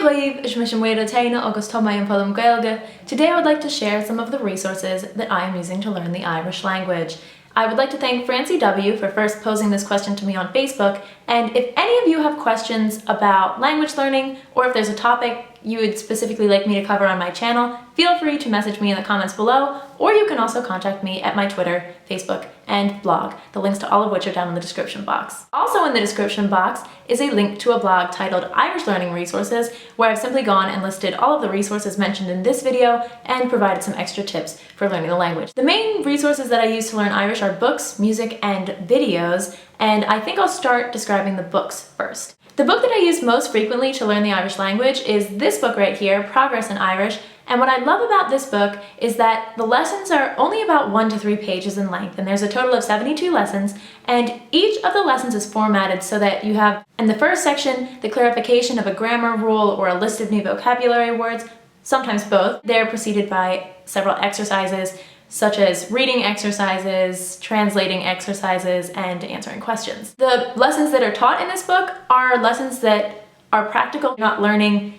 Díomh is mis an muad Athena agus tá mé an fodum Gaeilge. Today I would like to share some of the resources that I am using to learn the Irish language. I would like to thank Francie W. for first posing this question to me on Facebook, and if any of you have questions about language learning or if there's a topic you would specifically like me to cover on my channel, feel free to message me in the comments below, or you can also contact me at my Twitter, Facebook, and blog, the links to all of which are down in the description box. Also in the description box is a link to a blog titled Irish Learning Resources, where I've simply gone and listed all of the resources mentioned in this video and provided some extra tips for learning the language. The main resources that I use to learn Irish are books, music, and videos, and I think I'll start describing the books first. The book that I use most frequently to learn the Irish language is this book right here, Progress in Irish, and what I love about this book is that the lessons are only about 1 to 3 pages in length, and there's a total of 72 lessons, and each of the lessons is formatted so that you have, in the first section, the clarification of a grammar rule or a list of new vocabulary words, sometimes both. They're preceded by several exercises, such as reading exercises, translating exercises, and answering questions. The lessons that are taught in this book are lessons that are practical, not learning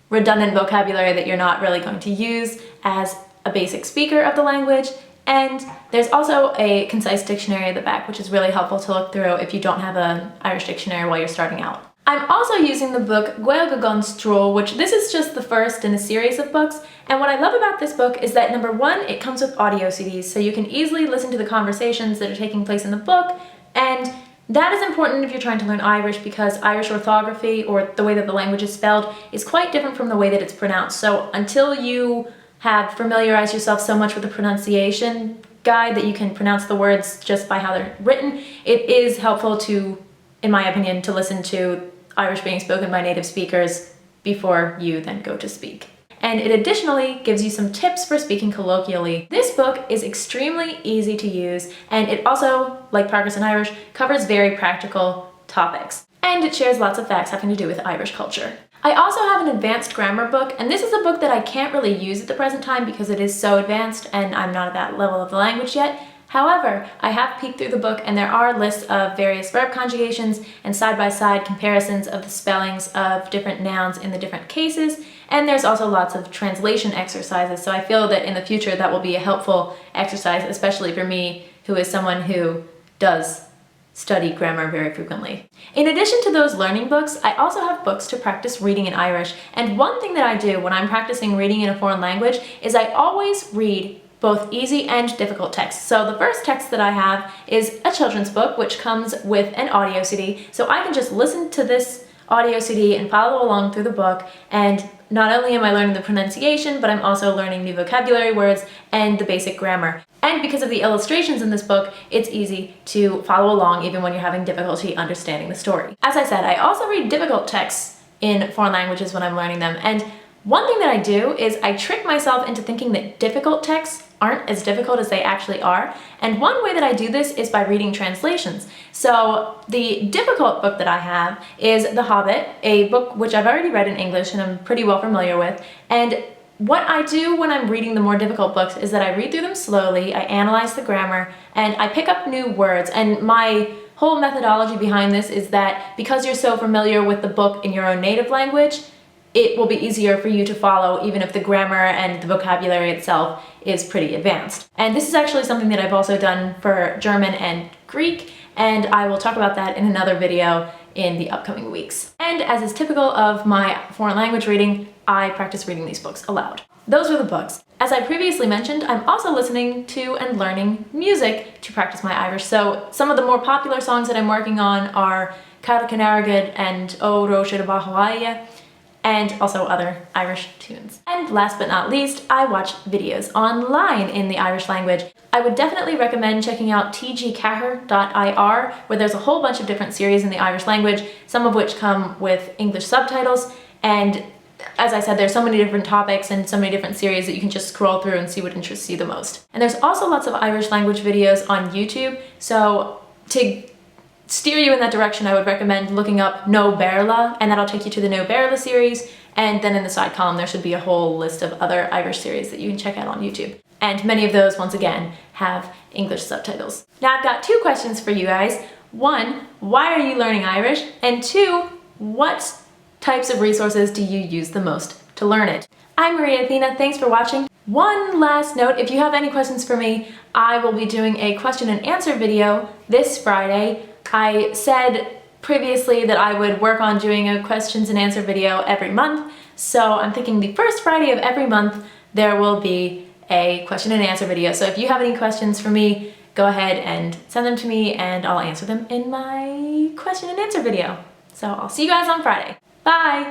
redundant vocabulary that you're not really going to use as a basic speaker of the language. And there's also a concise dictionary at the back, which is really helpful to look through if you don't have an Irish dictionary while you're starting out. I'm also using the book Gaeilge gan Stró, which this is just the first in a series of books, and what I love about this book is that number one, it comes with audio CDs, so you can easily listen to the conversations that are taking place in the book, and that is important if you're trying to learn Irish because Irish orthography, or the way that the language is spelled, is quite different from the way that it's pronounced. So until you have familiarized yourself so much with the pronunciation guide that you can pronounce the words just by how they're written, it is helpful to, in my opinion, to listen to Irish being spoken by native speakers before you then go to speak. And it additionally gives you some tips for speaking colloquially. This book is extremely easy to use, and it also, like Progress in Irish, covers very practical topics. And it shares lots of facts having to do with Irish culture. I also have an advanced grammar book, and this is a book that I can't really use at the present time because it is so advanced and I'm not at that level of the language yet. However, I have peeked through the book and there are lists of various verb conjugations and side-by-side comparisons of the spellings of different nouns in the different cases, and there's also lots of translation exercises, so I feel that in the future that will be a helpful exercise, especially for me, who is someone who does study grammar very frequently. In addition to those learning books, I also have books to practice reading in Irish, and one thing that I do when I'm practicing reading in a foreign language is I always read both easy and difficult texts. So the first text that I have is a children's book, which comes with an audio CD, so I can just listen to this audio CD and follow along through the book, and not only am I learning the pronunciation, but I'm also learning new vocabulary words and the basic grammar. And because of the illustrations in this book, it's easy to follow along even when you're having difficulty understanding the story. As I said, I also read difficult texts in foreign languages when I'm learning them, and one thing that I do is I trick myself into thinking that difficult texts aren't as difficult as they actually are, and one way that I do this is by reading translations. So the difficult book that I have is The Hobbit, a book which I've already read in English and I'm pretty well familiar with, and what I do when I'm reading the more difficult books is that I read through them slowly, I analyze the grammar, and I pick up new words, and my whole methodology behind this is that because you're so familiar with the book in your own native language, it will be easier for you to follow even if the grammar and the vocabulary itself is pretty advanced. And this is actually something that I've also done for German and Greek, and I will talk about that in another video in the upcoming weeks. And as is typical of my foreign language reading, I practice reading these books aloud. Those are the books. As I previously mentioned, I'm also listening to and learning music to practice my Irish. So some of the more popular songs that I'm working on are Cara Canaragad and O Rocha de Bahawaya, and also other Irish tunes. And last but not least, I watch videos online in the Irish language. I would definitely recommend checking out tgcahir.ir, where there's a whole bunch of different series in the Irish language, some of which come with English subtitles, and as I said, there's so many different topics and so many different series that you can just scroll through and see what interests you the most. And there's also lots of Irish language videos on YouTube, so to steer you in that direction, I would recommend looking up No Berla, and that'll take you to the No Berla series, and then in the side column there should be a whole list of other Irish series that you can check out on YouTube. And many of those, once again, have English subtitles. Now I've got 2 questions for you guys. 1, why are you learning Irish? And 2, what types of resources do you use the most to learn it? I'm Maria Athena, thanks for watching. One last note, if you have any questions for me, I will be doing a question and answer video this Friday. I said previously that I would work on doing a questions and answer video every month, so I'm thinking the first Friday of every month there will be a question and answer video. So if you have any questions for me, go ahead and send them to me and I'll answer them in my question and answer video. So I'll see you guys on Friday. Bye!